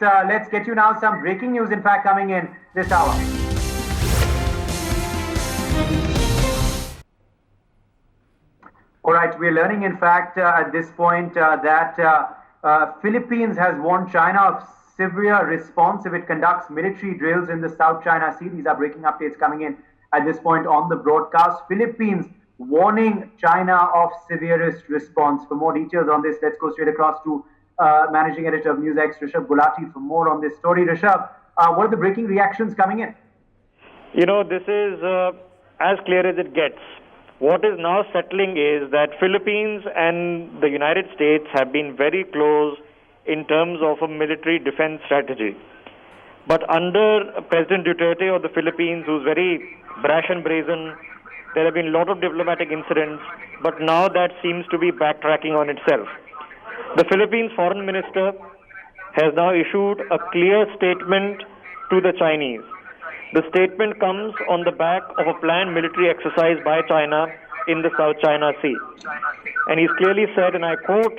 Let's get you now some breaking news, in fact, coming in this hour. All right, we're learning, in fact, at this point that Philippines has warned China of severe response if it conducts military drills in the South China Sea. These are breaking updates coming in at this point on the broadcast. Philippines warning China of severest response. For more details on this, let's go straight across to Managing Editor of NewsX, Rishabh Gulati, for more on this story. Rishabh, what are the breaking reactions coming in? You know, this is as clear as it gets. What is now settling is that Philippines and the United States have been very close in terms of a military defense strategy. But under President Duterte of the Philippines, who's very brash and brazen, there have been a lot of diplomatic incidents, but now that seems to be backtracking on itself. The Philippines foreign minister has now issued a clear statement to the Chinese. The statement comes on the back of a planned military exercise by China in the South China Sea. And he's clearly said, and I quote,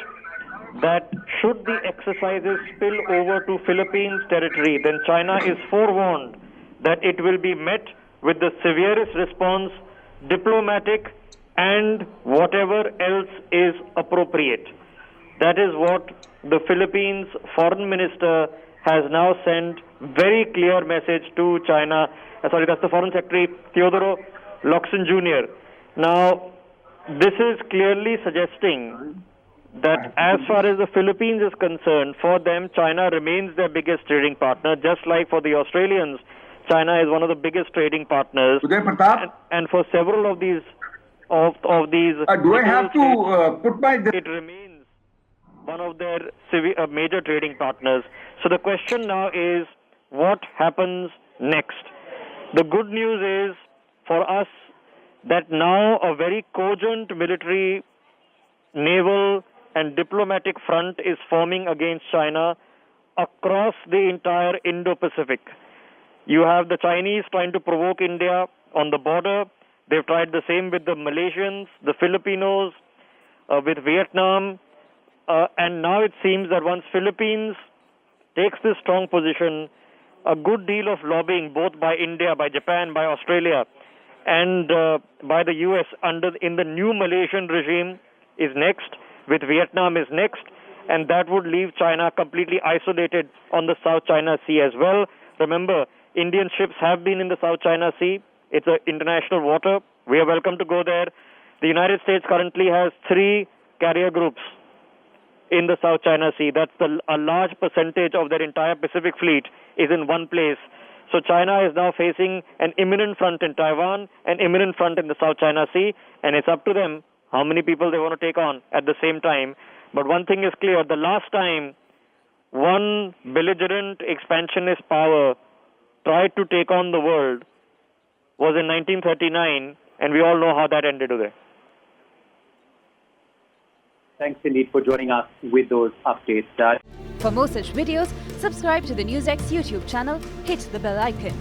that should the exercises spill over to Philippines territory, then China is forewarned that it will be met with the severest response, diplomatic and whatever else is appropriate. That is what the Philippines foreign minister has now sent very clear message to China. That's the Foreign Secretary, Teodoro Locsin Jr. Now, this is clearly suggesting that as far as the Philippines is concerned, for them, China remains their biggest trading partner, just like for the Australians, China is one of the biggest trading partners. And for several of these, do I have to put my... It remains one of their major trading partners. So the question now is, what happens next? The good news is, for us, that now a very cogent military, naval and diplomatic front is forming against China across the entire Indo-Pacific. You have the Chinese trying to provoke India on the border. They've tried the same with the Malaysians, the Filipinos, with Vietnam. And now it seems that once Philippines takes this strong position, a good deal of lobbying, both by India, by Japan, by Australia, and by the US in the new Malaysian regime is next, with Vietnam is next, and that would leave China completely isolated on the South China Sea as well. Remember, Indian ships have been in the South China Sea. It's an international water. We are welcome to go there. The United States currently has 3 carrier groups in the South China Sea. That's a large percentage of their entire Pacific fleet is in one place. So China is now facing an imminent front in Taiwan, an imminent front in the South China Sea, and it's up to them how many people they want to take on at the same time. But one thing is clear, the last time one belligerent expansionist power tried to take on the world was in 1939, and we all know how that ended today. Thanks indeed for joining us with those updates. For more such videos, subscribe to the NewsX YouTube channel, hit the bell icon.